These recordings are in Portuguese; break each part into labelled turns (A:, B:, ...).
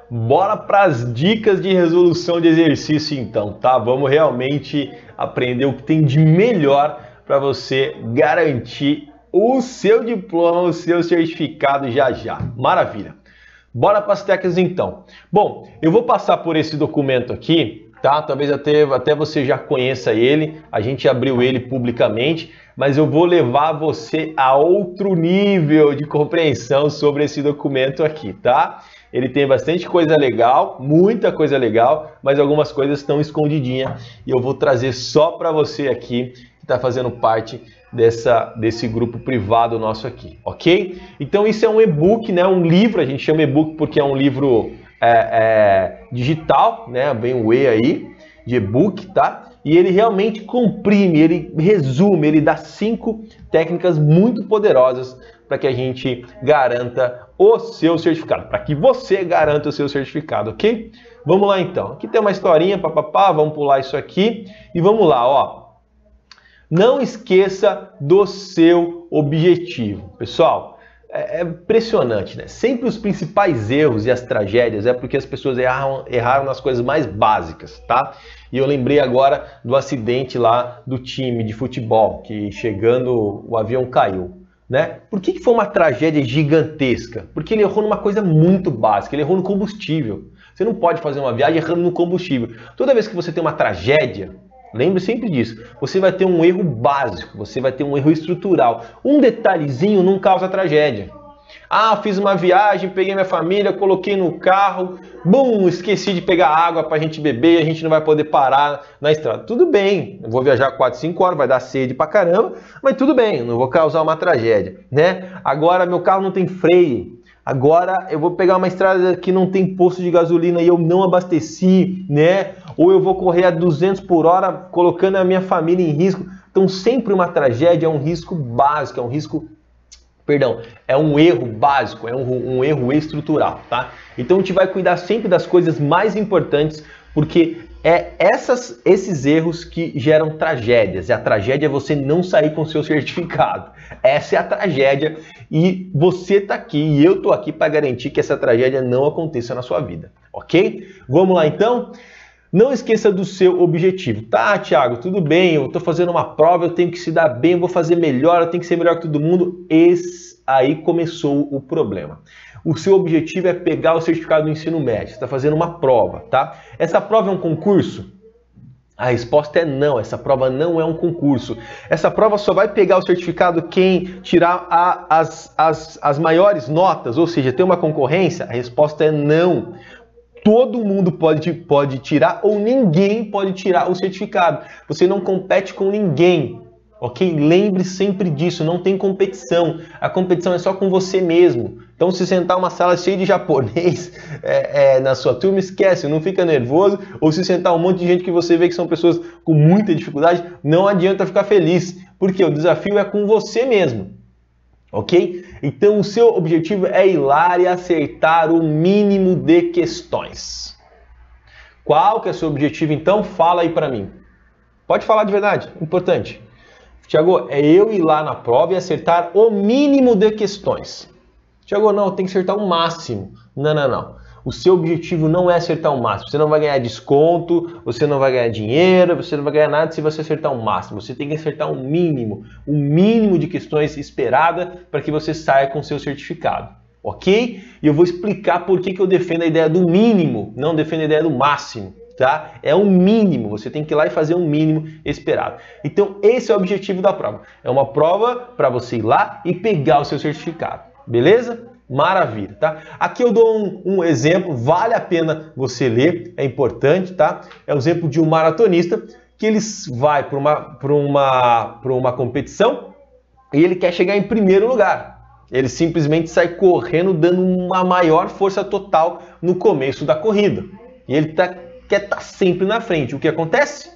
A: Bora para as dicas de resolução de exercício então, tá? Vamos realmente aprender o que tem de melhor para você garantir o seu diploma, o seu certificado já já. Maravilha! Bora para as técnicas então. Bom, eu vou passar por esse documento aqui, tá? Talvez até você já conheça ele, a gente abriu ele publicamente, mas eu vou levar você a outro nível de compreensão sobre esse documento aqui, tá? Ele tem bastante coisa legal, muita coisa legal, mas algumas coisas estão escondidinhas e eu vou trazer só para você aqui que está fazendo parte desse grupo privado nosso aqui, ok? Então isso é um e-book, né? Um livro, a gente chama e-book porque é um livro digital, né? Vem o E aí, de e-book, tá? E ele realmente comprime, ele resume, ele dá 5 técnicas muito poderosas para que a gente garanta o seu certificado, para que você garanta o seu certificado, ok? Vamos lá então. Aqui tem uma historinha, papapá, vamos pular isso aqui e vamos lá, ó. Não esqueça do seu objetivo. Pessoal, é impressionante, né? Sempre os principais erros e as tragédias é porque as pessoas erraram nas coisas mais básicas, tá? E eu lembrei agora do acidente lá do time de futebol, que chegando o avião caiu, né? Por que foi uma tragédia gigantesca? Porque ele errou numa coisa muito básica, ele errou no combustível. Você não pode fazer uma viagem errando no combustível. Toda vez que você tem uma tragédia, lembre sempre disso, você vai ter um erro básico, você vai ter um erro estrutural. Um detalhezinho não causa tragédia. Ah, fiz uma viagem, peguei minha família, coloquei no carro, bum, esqueci de pegar água para a gente beber, a gente não vai poder parar na estrada. Tudo bem, eu vou viajar 4, 5 horas, vai dar sede pra caramba, mas tudo bem, não vou causar uma tragédia, né? Agora meu carro não tem freio, agora eu vou pegar uma estrada que não tem posto de gasolina e eu não abasteci, né? Ou eu vou correr a 200 por hora colocando a minha família em risco. Então sempre uma tragédia é um risco básico, é um erro básico, é um erro estrutural, tá? Então a gente vai cuidar sempre das coisas mais importantes, porque é esses erros que geram tragédias. E a tragédia é você não sair com o seu certificado. Essa é a tragédia e você tá aqui e eu tô aqui para garantir que essa tragédia não aconteça na sua vida, ok? Vamos lá então? Não esqueça do seu objetivo. Tá, Thiago, tudo bem, eu estou fazendo uma prova, eu tenho que se dar bem, eu vou fazer melhor, eu tenho que ser melhor que todo mundo. Aí começou o problema. O seu objetivo é pegar o certificado do ensino médio, você está fazendo uma prova, tá? Essa prova é um concurso? A resposta é não, essa prova não é um concurso. Essa prova só vai pegar o certificado quem tirar as maiores notas, ou seja, tem uma concorrência? A resposta é não. Todo mundo pode tirar ou ninguém pode tirar o certificado. Você não compete com ninguém, ok? Lembre sempre disso, não tem competição. A competição é só com você mesmo. Então se sentar uma sala cheia de japonês na sua turma, esquece, não fica nervoso. Ou se sentar um monte de gente que você vê que são pessoas com muita dificuldade, não adianta ficar feliz. Porque o desafio é com você mesmo. Ok? Então o seu objetivo é ir lá e acertar o mínimo de questões. Qual que é o seu objetivo então? Fala aí para mim. Pode falar de verdade, importante. Thiago, é eu ir lá na prova e acertar o mínimo de questões. Thiago, não, tem que acertar o máximo. Não. O seu objetivo não é acertar o máximo. Você não vai ganhar desconto, você não vai ganhar dinheiro, você não vai ganhar nada se você acertar o máximo. Você tem que acertar o mínimo de questões esperada para que você saia com o seu certificado, ok? E eu vou explicar por que eu defendo a ideia do mínimo, não defendo a ideia do máximo, tá? É um mínimo, você tem que ir lá e fazer um mínimo esperado. Então esse é o objetivo da prova. É uma prova para você ir lá e pegar o seu certificado, beleza? Maravilha, tá? Aqui eu dou um exemplo, vale a pena você ler, é importante, tá? É o exemplo de um maratonista que ele vai para uma competição e ele quer chegar em primeiro lugar. Ele simplesmente sai correndo, dando uma maior força total no começo da corrida. E ele quer estar sempre na frente. O que acontece?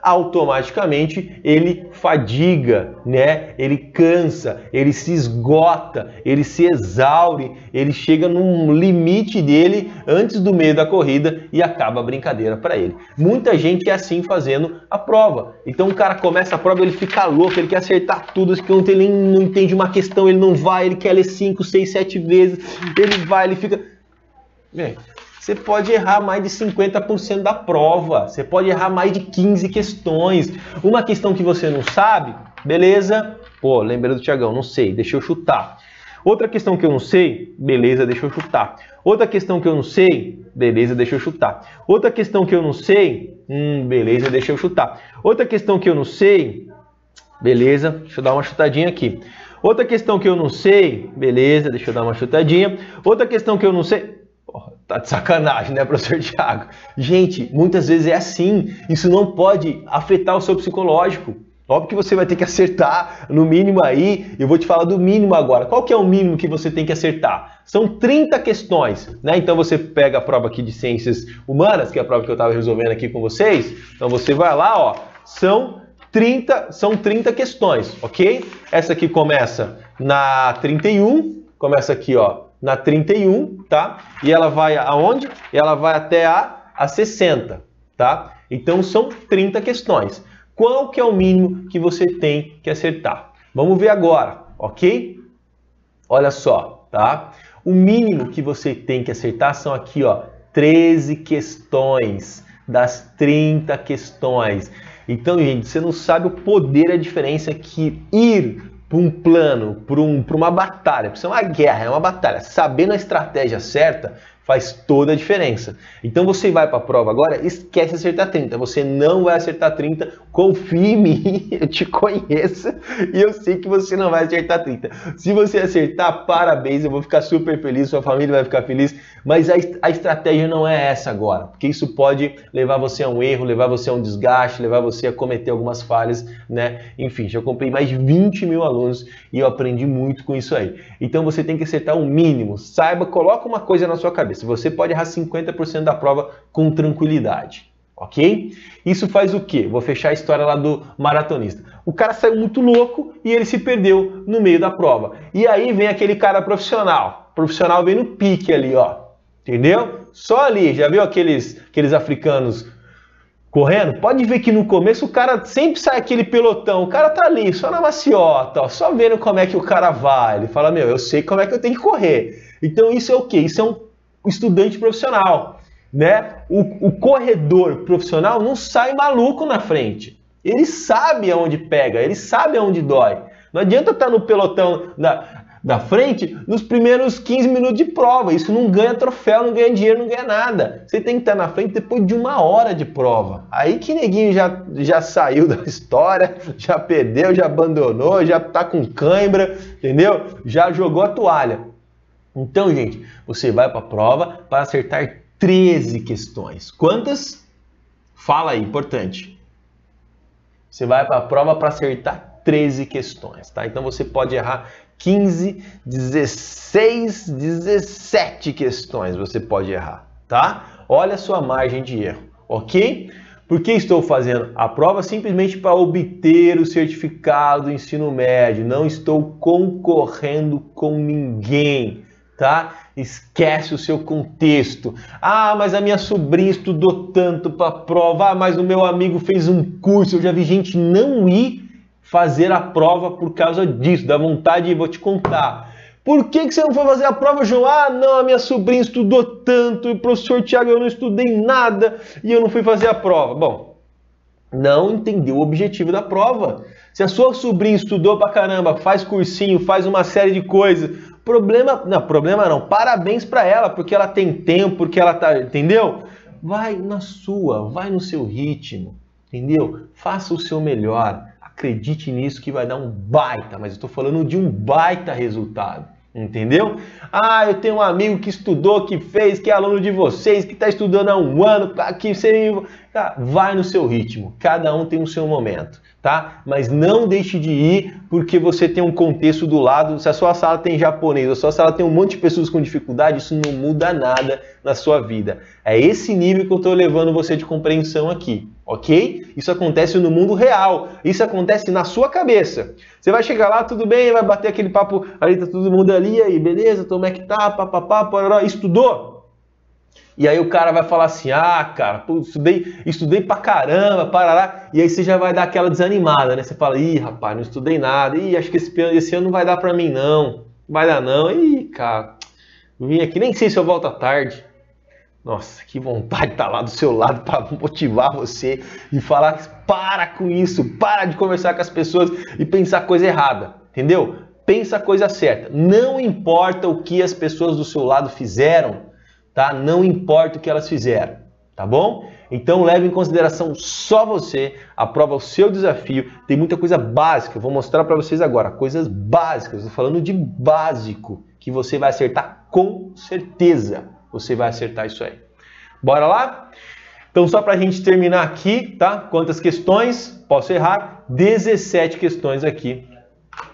A: Automaticamente ele fadiga, né? Ele cansa, ele se esgota, ele se exaure, ele chega num limite dele antes do meio da corrida e acaba a brincadeira para ele. Muita gente é assim fazendo a prova. Então o cara começa a prova, ele fica louco, ele quer acertar tudo, ele não entende uma questão, ele não vai, ele quer ler 5, 6, 7 vezes, ele vai, ele fica... Você pode errar mais de 50% da prova, você pode errar mais de 15 questões. Uma questão que você não sabe, beleza? Pô, lembrei do Thiagão, não sei, deixa eu chutar. Outra questão que eu não sei, beleza, deixa eu chutar. Outra questão que eu não sei, beleza, deixa eu chutar. Outra questão que eu não sei, beleza, deixa eu chutar. Outra questão que eu não sei, beleza, deixa eu dar uma chutadinha aqui. Outra questão que eu não sei, beleza, deixa eu dar uma chutadinha. Outra questão que eu não sei, tá de sacanagem, né, professor Thiago? Gente, muitas vezes é assim, isso não pode afetar o seu psicológico. Óbvio que você vai ter que acertar no mínimo aí, eu vou te falar do mínimo agora. Qual que é o mínimo que você tem que acertar? São 30 questões, né? Então você pega a prova aqui de Ciências Humanas, que é a prova que eu estava resolvendo aqui com vocês. Então você vai lá, ó, são 30 questões, ok? Essa aqui começa na 31, começa aqui, ó, na 31, tá? E ela vai aonde? Ela vai até a 60, tá? Então são 30 questões. Qual que é o mínimo que você tem que acertar? Vamos ver agora, ok? Olha só, tá? O mínimo que você tem que acertar são aqui, ó, 13 questões das 30 questões. Então, gente, você não sabe o poder, a diferença que ir para um plano, para uma batalha, para ser uma guerra, é uma batalha, sabendo a estratégia certa, faz toda a diferença. Então você vai para a prova agora, esquece acertar 30. Você não vai acertar 30, confie em mim, eu te conheço e eu sei que você não vai acertar 30. Se você acertar, parabéns, eu vou ficar super feliz, sua família vai ficar feliz, mas a estratégia não é essa agora, porque isso pode levar você a um erro, levar você a um desgaste, levar você a cometer algumas falhas, né? Enfim, já comprei mais de 20 mil alunos e eu aprendi muito com isso aí. Então você tem que acertar o mínimo, saiba, coloca uma coisa na sua cabeça. Você pode errar 50% da prova com tranquilidade, ok? Isso faz o quê? Vou fechar a história lá do maratonista. O cara saiu muito louco e ele se perdeu no meio da prova. E aí vem aquele cara profissional. O profissional vem no pique ali, ó. Entendeu? Só ali, já viu aqueles africanos correndo? Pode ver que no começo o cara sempre sai aquele pelotão. O cara tá ali, só na maciota, ó, só vendo como é que o cara vai. Ele fala, meu, eu sei como é que eu tenho que correr. Então isso é o quê? Isso é um estudante profissional, né? O corredor profissional não sai maluco na frente. Ele sabe aonde pega, ele sabe aonde dói. Não adianta estar no pelotão da frente nos primeiros 15 minutos de prova. Isso não ganha troféu, não ganha dinheiro, não ganha nada. Você tem que estar na frente depois de 1 hora de prova. Aí que neguinho já saiu da história, já perdeu, já abandonou, já tá com cãibra, entendeu? Já jogou a toalha. Então, gente, você vai para a prova para acertar 13 questões. Quantas? Fala aí, importante. Você vai para a prova para acertar 13 questões, tá? Então você pode errar 15, 16, 17 questões você pode errar, tá? Olha a sua margem de erro, ok? Por que estou fazendo a prova? Simplesmente para obter o certificado do ensino médio. Não estou concorrendo com ninguém. Tá? Esquece o seu contexto. Ah, mas a minha sobrinha estudou tanto para a prova. Ah, mas o meu amigo fez um curso. Eu já vi gente não ir fazer a prova por causa disso, da vontade, vou te contar. Por que você não foi fazer a prova, João? Ah, não, a minha sobrinha estudou tanto, e o professor Thiago, eu não estudei nada e eu não fui fazer a prova. Bom, não entendeu o objetivo da prova. Se a sua sobrinha estudou pra caramba, faz cursinho, faz uma série de coisas, problema não, parabéns para ela, porque ela tem tempo, porque ela tá, entendeu? Vai na sua, vai no seu ritmo, entendeu? Faça o seu melhor, acredite nisso que vai dar um baita, mas eu tô falando de um baita resultado, entendeu? Ah, eu tenho um amigo que estudou, que fez, que é aluno de vocês, que está estudando há 1 ano, que você... Vai no seu ritmo, cada um tem o seu momento, tá? Mas não deixe de ir porque você tem um contexto do lado. Se a sua sala tem japonês, a sua sala tem um monte de pessoas com dificuldade, isso não muda nada na sua vida. É esse nível que eu estou levando você de compreensão aqui, ok? Isso acontece no mundo real, isso acontece na sua cabeça. Você vai chegar lá, tudo bem, vai bater aquele papo, ali tá todo mundo ali, aí beleza, como é que tá, papapá, pororó, estudou? E aí o cara vai falar assim, ah, cara, pô, estudei pra caramba, parará. E aí você já vai dar aquela desanimada, né? Você fala, ih, rapaz, não estudei nada. Ih, acho que esse ano não vai dar pra mim, não. Não vai dar, não. Ih, cara, vim aqui, nem sei se eu volto à tarde. Nossa, que vontade de estar lá do seu lado para motivar você e falar, para com isso, para de conversar com as pessoas e pensar coisa errada, entendeu? Pensa a coisa certa. Não importa o que as pessoas do seu lado fizeram, tá? Não importa o que elas fizeram, tá bom? Então leve em consideração só você, aprova o seu desafio. Tem muita coisa básica, eu vou mostrar para vocês agora, coisas básicas, estou falando de básico, que você vai acertar com certeza. Você vai acertar isso aí. Bora lá? Então, só para a gente terminar aqui, tá? Quantas questões? Posso errar? 17 questões aqui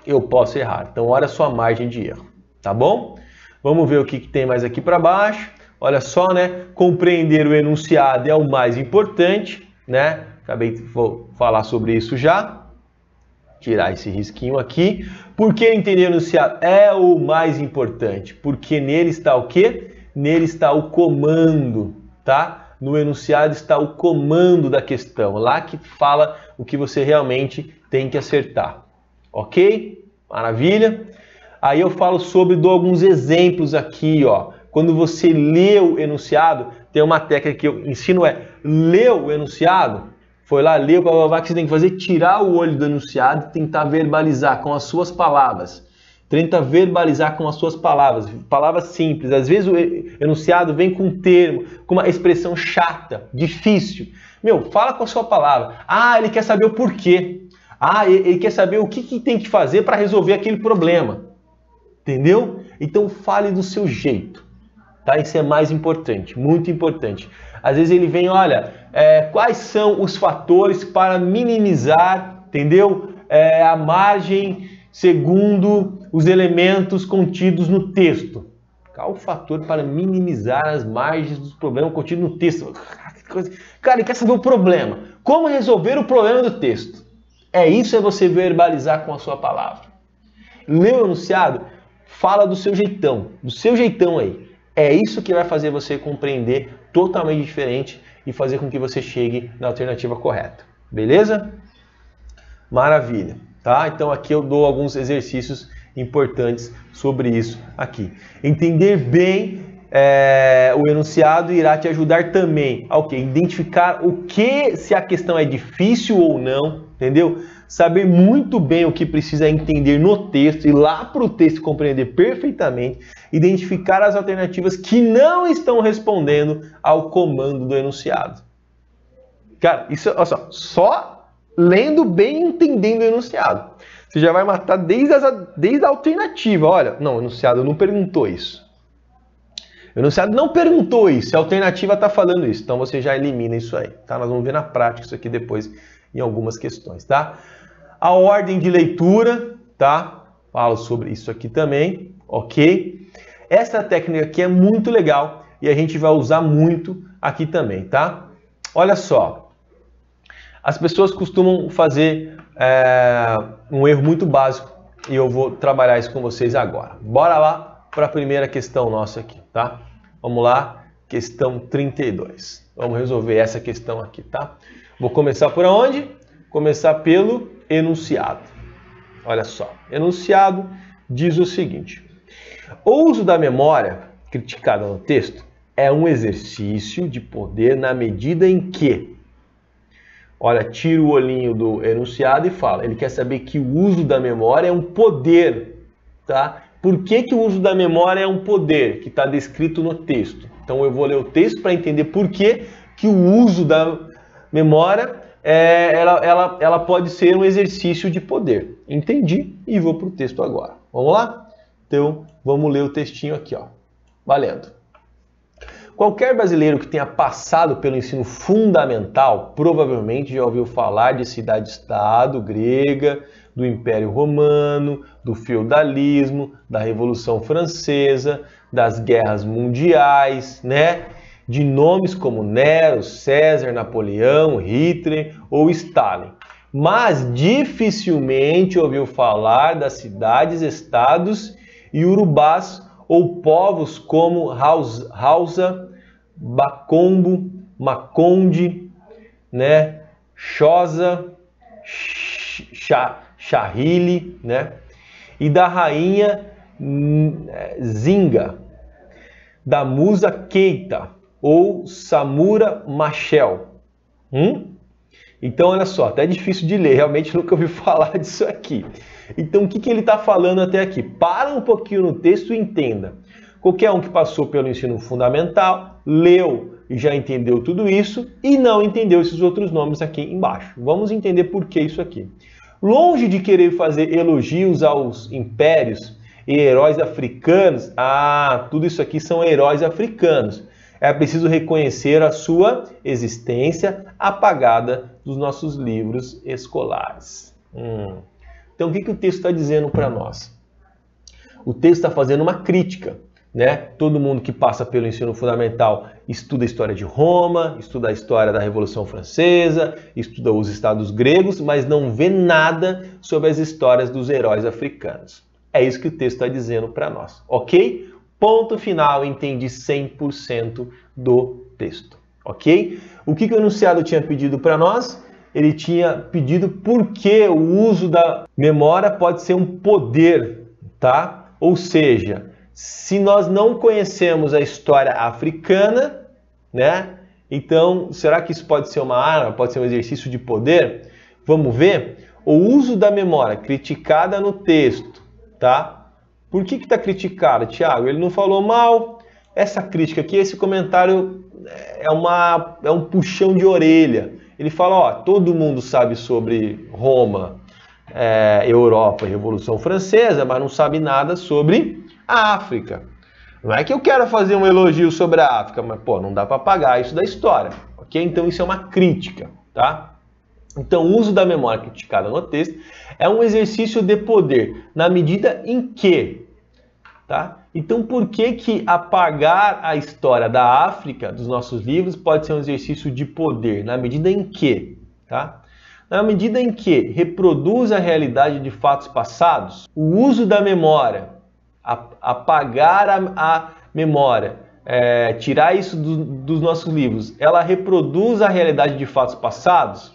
A: eu posso errar. Então, olha a sua margem de erro, tá bom? Vamos ver o que tem mais aqui para baixo. Olha só, né? Compreender o enunciado é o mais importante, né? Vou falar sobre isso já. Tirar esse risquinho aqui. Por que entender o enunciado é o mais importante? Porque nele está o quê? Nele está o comando, tá? No enunciado está o comando da questão, lá que fala o que você realmente tem que acertar, ok? Maravilha? Aí eu falo dou alguns exemplos aqui, ó. Quando você lê o enunciado, tem uma técnica que eu ensino, ler o enunciado, foi lá, leu, que você tem que fazer, tirar o olho do enunciado e tentar verbalizar com as suas palavras. Tenta verbalizar com as suas palavras, palavras simples. Às vezes o enunciado vem com um termo, com uma expressão chata, difícil. Meu, fala com a sua palavra. Ah, ele quer saber o porquê. Ah, ele quer saber o que tem que fazer para resolver aquele problema. Entendeu? Então fale do seu jeito. Tá? Isso é mais importante, muito importante. Às vezes ele vem, olha, quais são os fatores para minimizar, entendeu? A margem segundo os elementos contidos no texto. Qual o fator para minimizar as margens dos problemas contidos no texto? Cara, ele quer saber o problema. Como resolver o problema do texto? Isso é você verbalizar com a sua palavra. Lê o enunciado, fala do seu jeitão aí. É isso que vai fazer você compreender totalmente diferente e fazer com que você chegue na alternativa correta. Beleza? Maravilha. Tá? Então aqui eu dou alguns exercícios importantes sobre isso aqui. Entender bem o enunciado irá te ajudar também a identificar se a questão é difícil ou não, entendeu? Saber muito bem o que precisa entender no texto, ir lá para o texto compreender perfeitamente, identificar as alternativas que não estão respondendo ao comando do enunciado. Cara, isso, olha só lendo bem e entendendo o enunciado. Você já vai matar desde a alternativa. Olha, não, o enunciado não perguntou isso. O enunciado não perguntou isso, a alternativa está falando isso. Então você já elimina isso aí, tá? Nós vamos ver na prática isso aqui depois em algumas questões, tá? A ordem de leitura, tá? Falo sobre isso aqui também, ok? Essa técnica aqui é muito legal e a gente vai usar muito aqui também, tá? Olha só. As pessoas costumam fazer um erro muito básico e eu vou trabalhar isso com vocês agora. Bora lá para a primeira questão nossa aqui, tá? Vamos lá, questão 32. Vamos resolver essa questão aqui, tá? Vou começar por onde? Começar pelo enunciado. Olha só, enunciado diz o seguinte: o uso da memória, criticada no texto, é um exercício de poder na medida em que... Olha, tira o olhinho do enunciado e fala. Ele quer saber que o uso da memória é um poder, tá? Por que o uso da memória é um poder que está descrito no texto? Então eu vou ler o texto para entender por que o uso da memória ela pode ser um exercício de poder. Entendi e vou para o texto agora. Vamos lá? Então vamos ler o textinho aqui, ó. Valendo. Qualquer brasileiro que tenha passado pelo ensino fundamental provavelmente já ouviu falar de cidade-estado grega, do Império Romano, do feudalismo, da Revolução Francesa, das guerras mundiais, né? De nomes como Nero, César, Napoleão, Hitler ou Stalin. Mas dificilmente ouviu falar das cidades-estados e urubás ou povos como Hausa, Bacombo, Maconde, né? Xhosa, Charrile, né? E da rainha Zinga, da musa Keita, ou Samura Machel? Então, olha só, até é difícil de ler, realmente nunca ouvi falar disso aqui. Então, o que ele está falando até aqui? Para um pouquinho no texto e entenda. Qualquer um que passou pelo ensino fundamental, leu e já entendeu tudo isso e não entendeu esses outros nomes aqui embaixo. Vamos entender por que isso aqui. Longe de querer fazer elogios aos impérios e heróis africanos, tudo isso aqui são heróis africanos. É preciso reconhecer a sua existência apagada dos nossos livros escolares. Então, o que o texto está dizendo para nós? O texto está fazendo uma crítica, né? Todo mundo que passa pelo ensino fundamental estuda a história de Roma, estuda a história da Revolução Francesa, estuda os estados gregos, mas não vê nada sobre as histórias dos heróis africanos. É isso que o texto está dizendo para nós, ok? Ponto final, entendi 100% do texto, ok? O que o enunciado tinha pedido para nós? Ele tinha pedido por que o uso da memória pode ser um poder, tá? Ou seja, se nós não conhecemos a história africana, né? Então, será que isso pode ser uma arma, pode ser um exercício de poder? Vamos ver? O uso da memória criticada no texto, tá? Por que está criticado, Tiago? Ele não falou mal. Essa crítica aqui, esse comentário é um puxão de orelha. Ele fala, ó, todo mundo sabe sobre Roma, Europa e Revolução Francesa, mas não sabe nada sobre a África. Não é que eu quero fazer um elogio sobre a África, mas, pô, não dá para apagar isso da história, ok? Então, isso é uma crítica, tá? Então, o uso da memória criticada no texto é um exercício de poder, na medida em que, tá? Então, por que apagar a história da África dos nossos livros pode ser um exercício de poder? Na medida em que, tá? Na medida em que reproduz a realidade de fatos passados, o uso da memória, apagar a memória, tirar isso dos nossos livros, ela reproduz a realidade de fatos passados?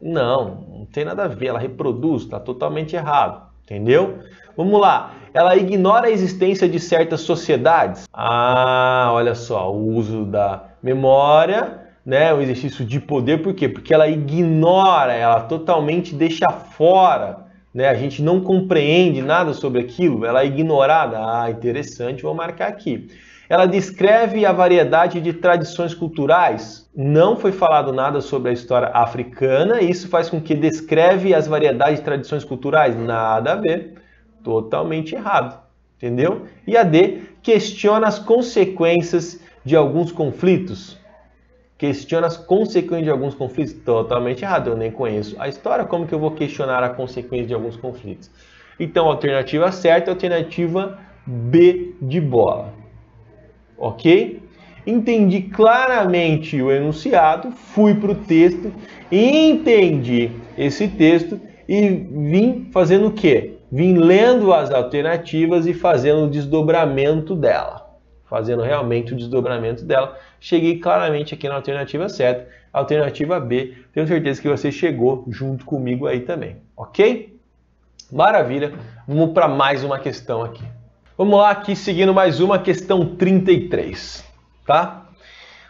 A: Não tem nada a ver, ela reproduz, está totalmente errado, entendeu? Vamos lá, ela ignora a existência de certas sociedades? Olha só, o uso da memória, né, o exercício de poder, por quê? Porque ela ignora, ela totalmente deixa fora, né, a gente não compreende nada sobre aquilo, ela é ignorada. Interessante, vou marcar aqui. Ela descreve a variedade de tradições culturais. Não foi falado nada sobre a história africana. Isso faz com que descreve as variedades de tradições culturais. Nada a ver. Totalmente errado. Entendeu? E a D, questiona as consequências de alguns conflitos. Questiona as consequências de alguns conflitos. Totalmente errado. Eu nem conheço a história. Como que eu vou questionar a consequência de alguns conflitos? Então, a alternativa certa é a alternativa B de bola. Ok? Entendi claramente o enunciado, fui para o texto, entendi esse texto e vim fazendo o quê? Vim lendo as alternativas e fazendo o desdobramento dela. Fazendo realmente o desdobramento dela. Cheguei claramente aqui na alternativa certa, alternativa B. Tenho certeza que você chegou junto comigo aí também. Ok? Maravilha. Vamos para mais uma questão aqui. Vamos lá, aqui seguindo mais uma, questão 33, tá?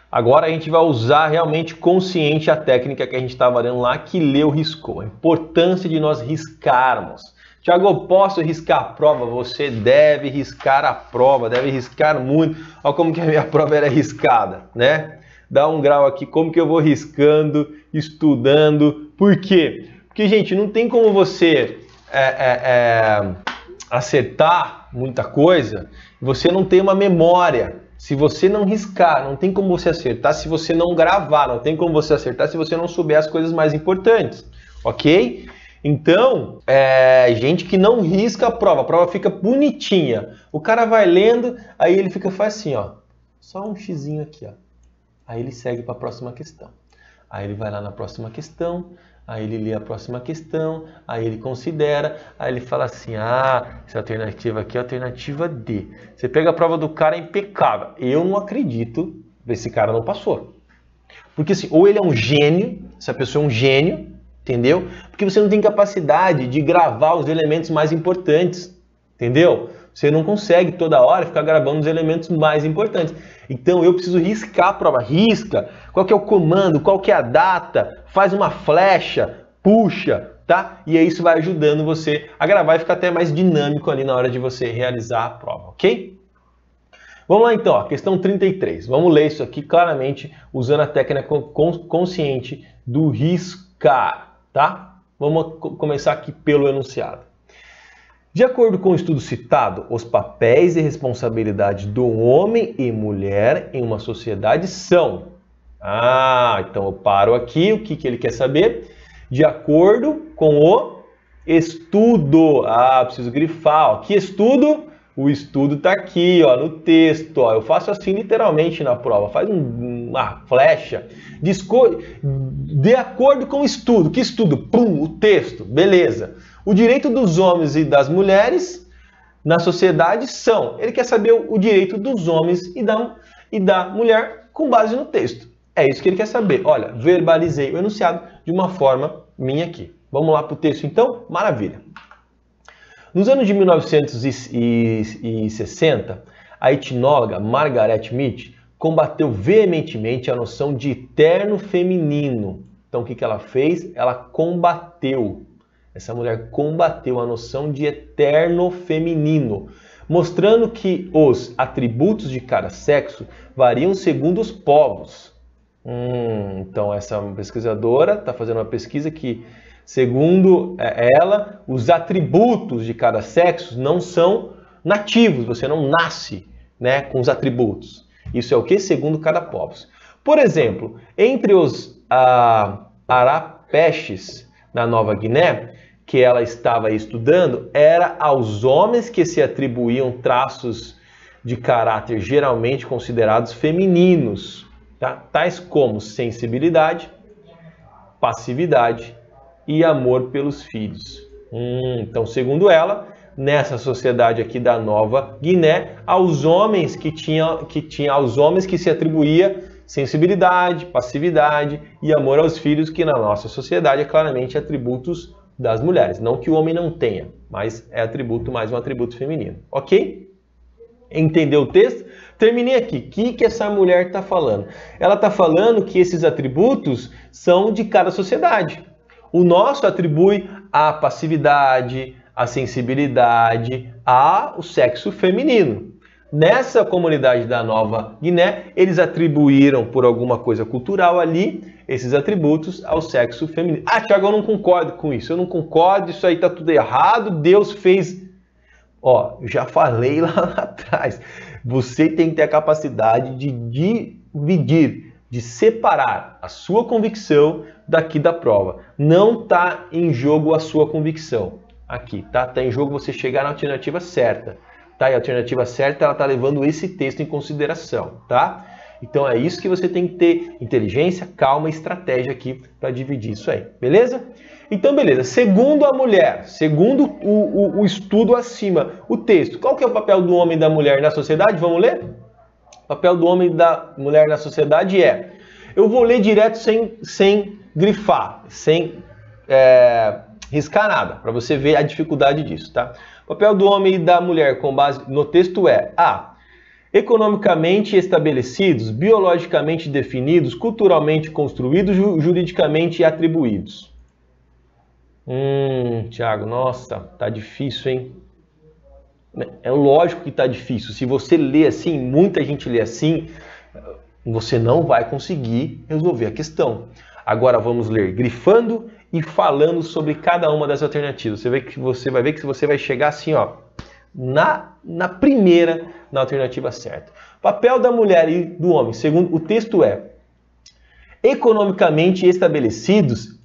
A: Agora a gente vai usar realmente consciente a técnica que a gente estava lendo lá, que leu, riscou. A importância de nós riscarmos. Tiago, eu posso riscar a prova? Você deve riscar a prova, deve riscar muito. Olha como que a minha prova era riscada, né? Dá um grau aqui, como que eu vou riscando, estudando. Por quê? Porque, gente, não tem como você acertar muita coisa, você não tem uma memória. Se você não riscar, não tem como você acertar se você não gravar, não tem como você acertar se você não souber as coisas mais importantes, ok? Então, gente que não risca a prova fica bonitinha. O cara vai lendo, aí ele faz assim, ó, só um xizinho aqui, ó. Aí ele segue para a próxima questão. Aí ele vai lá na próxima questão, aí ele lê a próxima questão, aí ele considera, aí ele fala assim, essa alternativa aqui é a alternativa D. Você pega a prova do cara, é impecável. Eu não acredito que esse cara não passou. Porque assim, ou ele é um gênio, essa pessoa é um gênio, entendeu? Porque você não tem capacidade de gravar os elementos mais importantes, entendeu? Você não consegue toda hora ficar gravando os elementos mais importantes. Então eu preciso riscar a prova. Risca. Qual que é o comando? Qual que é a data? Faz uma flecha, puxa, tá? E aí isso vai ajudando você a gravar e ficar até mais dinâmico ali na hora de você realizar a prova, ok? Vamos lá então, ó, questão 33. Vamos ler isso aqui claramente usando a técnica consciente do riscar, tá? Vamos começar aqui pelo enunciado. De acordo com o estudo citado, os papéis e responsabilidades do homem e mulher em uma sociedade são... então eu paro aqui, o que ele quer saber? De acordo com o estudo. Preciso grifar, ó. Que estudo? O estudo está aqui, ó, no texto. Ó. Eu faço assim literalmente na prova. Faz uma flecha. De acordo com o estudo. Que estudo? Pum, o texto. Beleza. O direito dos homens e das mulheres na sociedade são. Ele quer saber o direito dos homens e da mulher com base no texto. É isso que ele quer saber. Olha, verbalizei o enunciado de uma forma minha aqui. Vamos lá para o texto então? Maravilha. Nos anos de 1960, a etnóloga Margaret Mead combateu veementemente a noção de eterno feminino. Então o que ela fez? Ela combateu. Essa mulher combateu a noção de eterno feminino, mostrando que os atributos de cada sexo variam segundo os povos. Então essa pesquisadora está fazendo uma pesquisa que, segundo ela, os atributos de cada sexo não são nativos, você não nasce, né, com os atributos. Isso é o que? Segundo cada povo. Por exemplo, entre os Arapeches na Nova Guiné, que ela estava estudando, era aos homens que se atribuíam traços de caráter geralmente considerados femininos, tá? Tais como sensibilidade, passividade e amor pelos filhos. Então, segundo ela, nessa sociedade aqui da Nova Guiné, aos homens que se atribuía sensibilidade, passividade e amor aos filhos, que na nossa sociedade é claramente atributos das mulheres. Não que o homem não tenha, mas é atributo, mais um atributo feminino. Ok? Entendeu o texto? Terminei aqui. O que essa mulher está falando? Ela está falando que esses atributos são de cada sociedade. O nosso atribui a passividade, a sensibilidade, ao sexo feminino. Nessa comunidade da Nova Guiné, eles atribuíram por alguma coisa cultural ali esses atributos ao sexo feminino. Thiago, eu não concordo com isso. Eu não concordo, isso aí está tudo errado. Deus fez... eu já falei lá atrás. Você tem que ter a capacidade de dividir, de separar a sua convicção daqui da prova. Não está em jogo a sua convicção. Aqui, tá? Está em jogo você chegar na alternativa certa. Tá? E a alternativa certa, ela está levando esse texto em consideração, tá? Então é isso que você tem que ter inteligência, calma e estratégia aqui para dividir isso aí, beleza? Então, beleza. Segundo a mulher, segundo o estudo acima, o texto, qual que é o papel do homem e da mulher na sociedade? Vamos ler? O papel do homem e da mulher na sociedade é... Eu vou ler direto sem grifar, sem riscar nada, para você ver a dificuldade disso, tá? O papel do homem e da mulher com base no texto é A. Economicamente estabelecidos, biologicamente definidos, culturalmente construídos, juridicamente atribuídos. Thiago, nossa, tá difícil, hein? É lógico que tá difícil. Se você lê assim, muita gente lê assim, você não vai conseguir resolver a questão. Agora vamos ler grifando e falando sobre cada uma das alternativas. Você vai ver que você vai chegar assim, ó, na primeira, na alternativa certa. Papel da mulher e do homem, segundo o texto é: economicamente estabelecidos,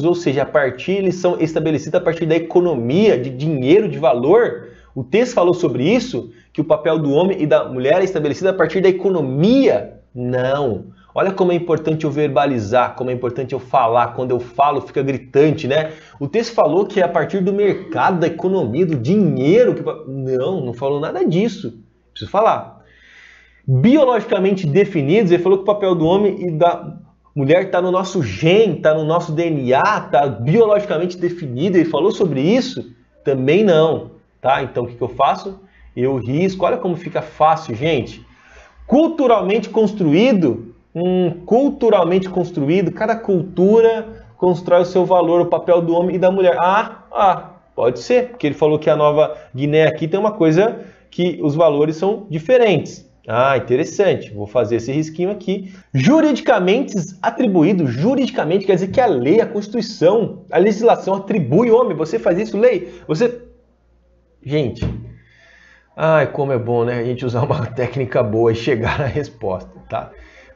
A: ou seja, eles são estabelecidos a partir da economia, de dinheiro, de valor. O texto falou sobre isso, que o papel do homem e da mulher é estabelecido a partir da economia. Não. Olha como é importante eu verbalizar, como é importante eu falar. Quando eu falo, fica gritante, né? O texto falou que é a partir do mercado, da economia, do dinheiro. Não falou nada disso. Preciso falar. Biologicamente definidos, ele falou que o papel do homem e da mulher está no nosso gene, está no nosso DNA, está biologicamente definido. Ele falou sobre isso. Também não, tá? Então o que eu faço? Eu risco. Olha como fica fácil, gente. Culturalmente construído, cada cultura constrói o seu valor, o papel do homem e da mulher. Pode ser, porque ele falou que a Nova Guiné aqui tem uma coisa que os valores são diferentes. Interessante. Vou fazer esse risquinho aqui. Juridicamente atribuído. Juridicamente quer dizer que a lei, a Constituição, a legislação atribui, homem, você faz isso, lei. Você... Gente, como é bom, né? A gente usar uma técnica boa e chegar na resposta, tá?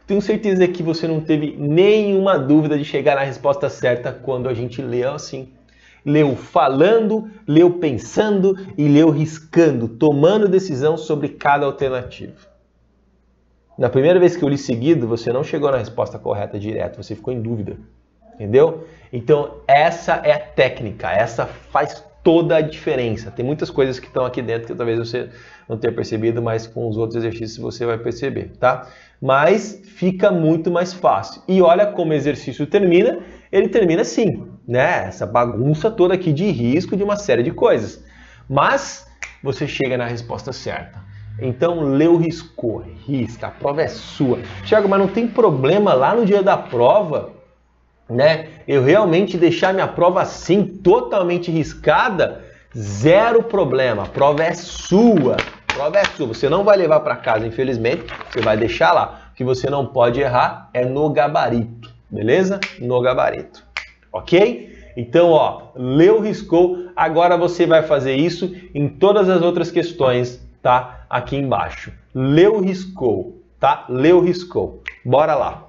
A: Tenho certeza que você não teve nenhuma dúvida de chegar na resposta certa quando a gente lê assim. Leu falando, leu pensando e leu riscando, tomando decisão sobre cada alternativa. Na primeira vez que eu li seguido, você não chegou na resposta correta direto, você ficou em dúvida, entendeu? Então essa é a técnica, essa faz toda a diferença. Tem muitas coisas que estão aqui dentro que talvez você não tenha percebido, mas com os outros exercícios você vai perceber, tá? Mas fica muito mais fácil. E olha como o exercício termina, ele termina assim, né? Essa bagunça toda aqui de risco de uma série de coisas. Mas você chega na resposta certa. Então, leu, riscou, risca, a prova é sua. Thiago, mas não tem problema lá no dia da prova, né? Eu realmente deixar minha prova assim, totalmente riscada? Zero problema, a prova é sua. A prova é sua, você não vai levar para casa, infelizmente, você vai deixar lá. O que você não pode errar é no gabarito, beleza? No gabarito, ok? Então, ó, leu, riscou, agora você vai fazer isso em todas as outras questões, tá? Aqui embaixo. Leu, riscou, tá? Leu, riscou. Bora lá.